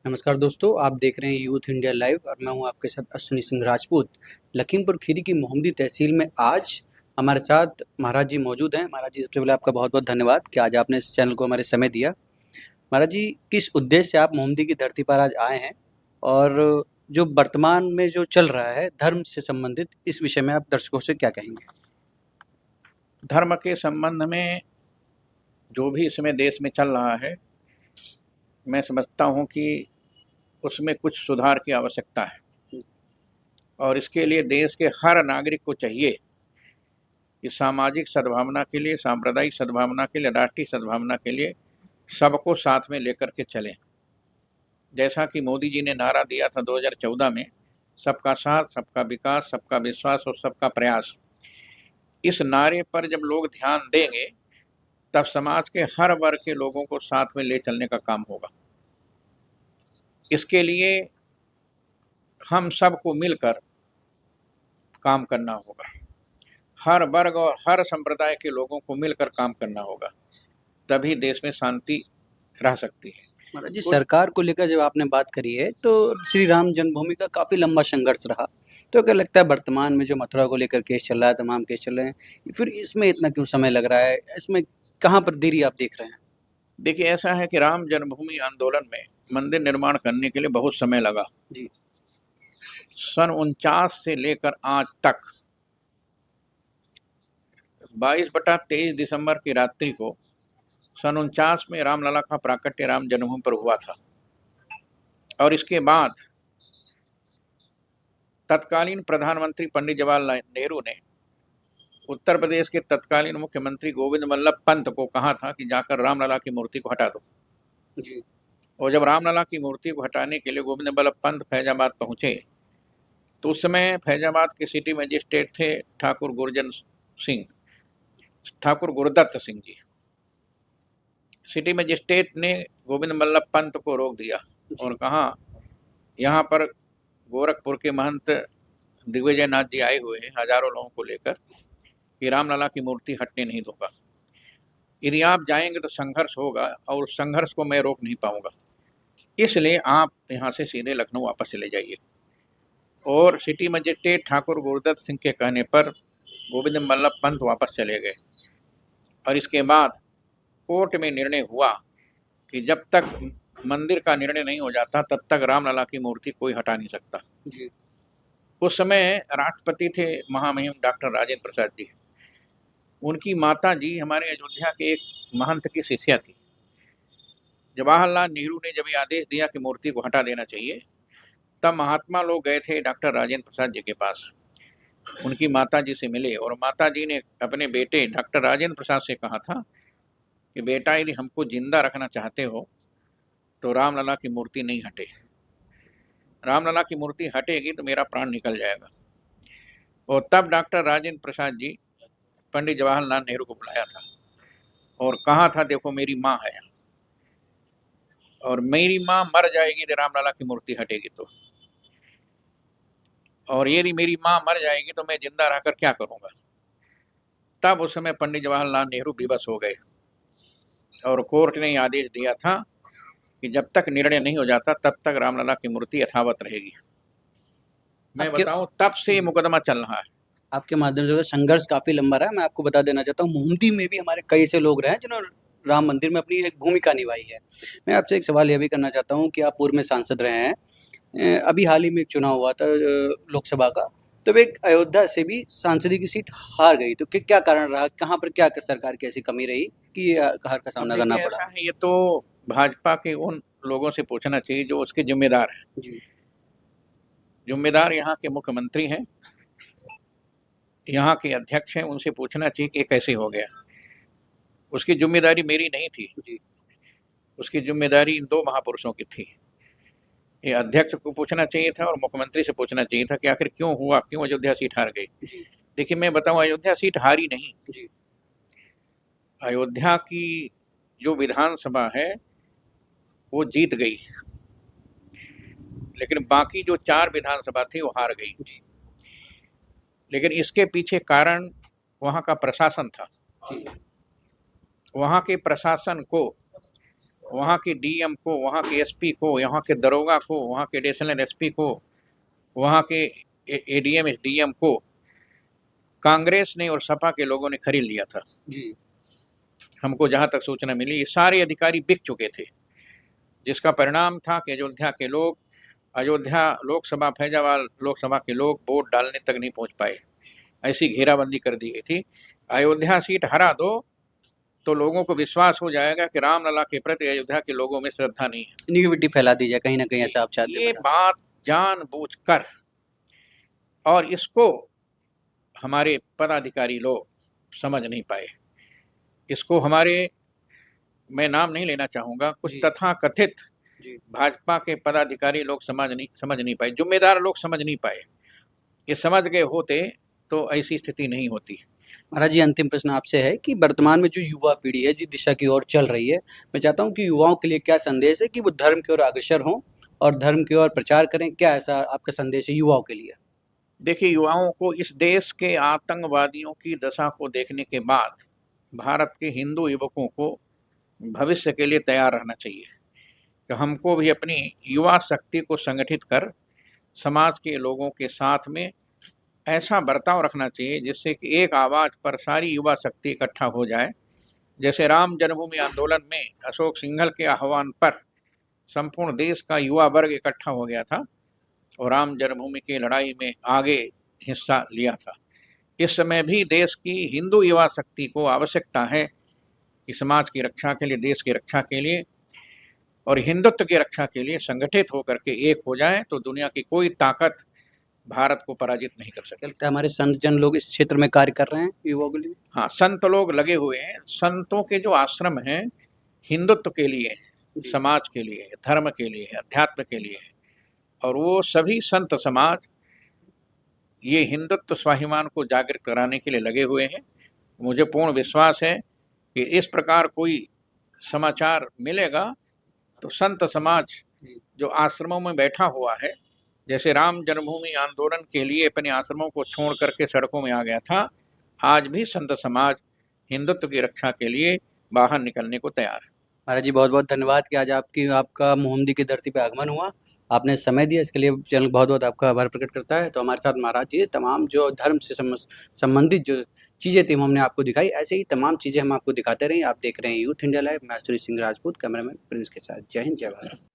नमस्कार दोस्तों, आप देख रहे हैं यूथ इंडिया लाइव और मैं हूं आपके साथ अश्विनी सिंह राजपूत। लखीमपुर खीरी की मोहम्मदी तहसील में आज हमारे साथ महाराज जी मौजूद हैं। महाराज जी, सबसे पहले आपका बहुत-बहुत धन्यवाद कि आज आपने इस चैनल को हमारे समय दिया। महाराज जी, किस उद्देश्य से आप मोहम्मदी की धरती पर आज आए हैं और जो वर्तमान में जो चल रहा है धर्म से संबंधित, इस विषय में आप दर्शकों से क्या कहेंगे? धर्म के संबंध में जो भी इसमें देश में चल रहा है, मैं समझता हूँ कि उसमें कुछ सुधार की आवश्यकता है और इसके लिए देश के हर नागरिक को चाहिए कि सामाजिक सद्भावना के लिए, सांप्रदायिक सद्भावना के लिए, राष्ट्रीय सद्भावना के लिए सबको साथ में लेकर के चलें। जैसा कि मोदी जी ने नारा दिया था 2014 में, सबका साथ, सबका विकास, सबका विश्वास और सबका प्रयास। इस नारे पर जब लोग ध्यान देंगे तब समाज के हर वर्ग के लोगों को साथ में ले चलने का काम होगा। इसके लिए हम सबको मिलकर काम करना होगा। हर वर्ग और हर संप्रदाय के लोगों को मिलकर काम करना होगा, तभी देश में शांति रह सकती है। महाराज जी, सरकार को लेकर जब आपने बात करी है तो श्री राम जन्मभूमि का काफ़ी लंबा संघर्ष रहा। तो क्या लगता है वर्तमान में जो मथुरा को लेकर केस चल रहा है, तमाम केस चल रहे हैं, फिर इसमें इतना क्यों समय लग रहा है? इसमें कहाँ पर देरी आप देख रहे हैं? देखिए, ऐसा है कि राम जन्मभूमि आंदोलन में मंदिर निर्माण करने के लिए बहुत समय लगा। जी। सन 49 से लेकर आज तक 22/23 दिसंबर की रात्रि को सन 49 में रामलला का प्राकट्य राम जन्मभूमि पर हुआ था और इसके बाद तत्कालीन प्रधानमंत्री पंडित जवाहरलाल नेहरू ने उत्तर प्रदेश के तत्कालीन मुख्यमंत्री गोविंद वल्लभ पंत को कहा था कि जाकर रामलला की मूर्ति को हटा दो। जी। और जब रामलला की मूर्ति को हटाने के लिए गोविंद वल्लभ पंत फैजाबाद पहुंचे तो उस समय फैजाबाद के सिटी मजिस्ट्रेट थे ठाकुर गुरदत्त सिंह जी। सिटी मजिस्ट्रेट ने गोविंद वल्लभ पंत को रोक दिया और कहा, यहाँ पर गोरखपुर के महंत दिग्विजय नाथ जी आए हुए हैं हजारों लोगों को लेकर, कि रामलला की मूर्ति हटने नहीं दूंगा। यदि आप जाएंगे तो संघर्ष होगा और उस संघर्ष को मैं रोक नहीं पाऊंगा, इसलिए आप यहाँ से सीधे लखनऊ वापस चले जाइए। और सिटी मजिस्ट्रेट ठाकुर गुरदत्त सिंह के कहने पर गोविंद वल्लभ पंत वापस चले गए और इसके बाद कोर्ट में निर्णय हुआ कि जब तक मंदिर का निर्णय नहीं हो जाता तब तक रामलला की मूर्ति कोई हटा नहीं सकता। जी। उस समय राष्ट्रपति थे महामहिम डॉक्टर राजेंद्र प्रसाद जी। उनकी माता जी हमारे अयोध्या के एक महंत की शिष्या थी। जवाहरलाल नेहरू ने जब ये आदेश दिया कि मूर्ति को हटा देना चाहिए, तब महात्मा लोग गए थे डॉक्टर राजेंद्र प्रसाद जी के पास, उनकी माता जी से मिले और माता जी ने अपने बेटे डॉक्टर राजेंद्र प्रसाद से कहा था कि बेटा, यदि हमको जिंदा रखना चाहते हो तो रामलला की मूर्ति नहीं हटे। रामलला की मूर्ति हटेगी तो मेरा प्राण निकल जाएगा। और तब डॉक्टर राजेंद्र प्रसाद जी पंडित जवाहरलाल नेहरू को बुलाया था और कहा था, देखो मेरी माँ है और मेरी माँ मर जाएगी तो रामलला की मूर्ति हटेगी तो, और यदि मेरी माँ मर जाएगी तो मैं जिंदा रहकर क्या करूँगा। तब उस समय पंडित जवाहरलाल नेहरू विवश हो गए और कोर्ट ने आदेश दिया था कि जब तक निर्णय नहीं हो जाता तब तक रामलला की मूर्ति यथावत रहेगी। मैं बताऊं, तब से मुकदमा चल रहा है। आपके माध्यम से संघर्ष काफ़ी लंबा रहा है। मैं आपको बता देना चाहता हूँ, मोहम्मदी में भी हमारे कई ऐसे लोग रहे हैं जिन्होंने राम मंदिर में अपनी एक भूमिका निभाई है। मैं आपसे एक सवाल ये भी करना चाहता हूँ कि आप पूर्व में सांसद रहे हैं। अभी हाल ही में एक चुनाव हुआ था लोकसभा का, तो एक अयोध्या से भी सांसदी की सीट हार गई। तो क्या कारण रहा? कहाँ पर क्या सरकार की ऐसी कमी रही कि ये हार का अब सामना करना देखिए, पड़ा? ऐसा है, ये तो भाजपा के उन लोगों से पूछना चाहिए जो उसके जिम्मेदार हैं। जी। जिम्मेदार यहाँ के मुख्यमंत्री हैं, यहाँ के अध्यक्ष हैं, उनसे पूछना चाहिए कि ये कैसे हो गया। उसकी जिम्मेदारी मेरी नहीं थी, जी। उसकी जिम्मेदारी इन दो महापुरुषों की थी। ये अध्यक्ष को पूछना चाहिए था और मुख्यमंत्री से पूछना चाहिए था कि आखिर क्यों हुआ, क्यों अयोध्या सीट हार गई। जी। देखिए, मैं बताऊं, अयोध्या सीट हारी नहीं। जी। अयोध्या की जो विधानसभा है वो जीत गई, लेकिन बाकी जो 4 विधानसभा थी वो हार गई। जी। लेकिन इसके पीछे कारण वहाँ का प्रशासन था। जी। वहाँ के प्रशासन को वहाँ के डीएम को, वहाँ के एसपी को, यहाँ के दरोगा को, वहाँ के एडिशनल एसपी को, वहाँ के एडीएम एसडीएम को कांग्रेस ने और सपा के लोगों ने खरीद लिया था। जी। हमको जहाँ तक सूचना मिली, ये सारे अधिकारी बिक चुके थे, जिसका परिणाम था कि अयोध्या लोकसभा, फैजाबाद लोकसभा के लोग वोट डालने तक नहीं पहुँच पाए। ऐसी घेराबंदी कर दी गई थी। अयोध्या सीट हरा दो तो लोगों को विश्वास हो जाएगा कि रामलला के प्रति अयोध्या के लोगों में श्रद्धा नहीं है। निगेटिविटी फैला दी जाए कहीं न कहीं, ऐसा आप चाहते हैं ये बताना? बात जानबूझकर, और इसको हमारे पदाधिकारी लोग समझ नहीं पाए। इसको हमारे, मैं नाम नहीं लेना चाहूँगा, कुछ जी। तथाकथित जी। भाजपा के पदाधिकारी लोग समझ नहीं पाए, जिम्मेदार लोग समझ नहीं पाए। ये समझ गए होते तो ऐसी स्थिति नहीं होती। महाराज जी, अंतिम प्रश्न आपसे है कि वर्तमान में जो युवा पीढ़ी है, जिस दिशा की ओर चल रही है, मैं चाहता हूँ कि युवाओं के लिए क्या संदेश है कि वो धर्म की ओर अग्रसर हों और धर्म की ओर प्रचार करें? क्या ऐसा आपका संदेश है युवाओं के लिए? देखिए, युवाओं को इस देश के आतंकवादियों की दशा को देखने के बाद भारत के हिंदू युवकों को भविष्य के लिए तैयार रहना चाहिए कि हमको भी अपनी युवा शक्ति को संगठित कर समाज के लोगों के साथ में ऐसा बर्ताव रखना चाहिए जिससे कि एक आवाज़ पर सारी युवा शक्ति इकट्ठा हो जाए। जैसे राम जन्मभूमि आंदोलन में अशोक सिंघल के आह्वान पर संपूर्ण देश का युवा वर्ग इकट्ठा हो गया था और राम जन्मभूमि की लड़ाई में आगे हिस्सा लिया था। इस समय भी देश की हिंदू युवा शक्ति को आवश्यकता है कि समाज की रक्षा के लिए, देश की रक्षा के लिए और हिंदुत्व की रक्षा के लिए संगठित होकर के एक हो जाए, तो दुनिया की कोई ताकत भारत को पराजित नहीं कर सकती। लगता है हमारे संत जन लोग इस क्षेत्र में कार्य कर रहे हैं युवाओं के लिए? हाँ, संत लोग लगे हुए हैं। संतों के जो आश्रम हैं हिंदुत्व के लिए, समाज के लिए, धर्म के लिए, अध्यात्म के लिए, और वो सभी संत समाज ये हिंदुत्व स्वाभिमान को जागृत कराने के लिए लगे हुए हैं। मुझे पूर्ण विश्वास है कि इस प्रकार कोई समाचार मिलेगा तो संत समाज जो आश्रमों में बैठा हुआ है, जैसे राम जन्मभूमि आंदोलन के लिए अपने आश्रमों को छोड़ करके सड़कों में आ गया था, आज भी संत समाज हिंदुत्व की रक्षा के लिए बाहर निकलने को तैयार है। महाराज जी, बहुत-बहुत धन्यवाद कि आज आपका मोहम्मदी की धरती पे आगमन हुआ। आपने समय दिया, इसके लिए चैनल बहुत-बहुत आपका आभार प्रकट करता है। तो हमारे साथ महाराज जी तमाम जो धर्म से संबंधित जो चीज़ें थी, वो हमने आपको दिखाई। ऐसे ही तमाम चीज़ें हम आपको दिखाते रहेंगे। आप देख रहे हैं यूथ इंडिया लाइव। मैं सुनील सिंह राजपूत, कैमरामैन प्रिंस के साथ। जय हिंद, जय भारत।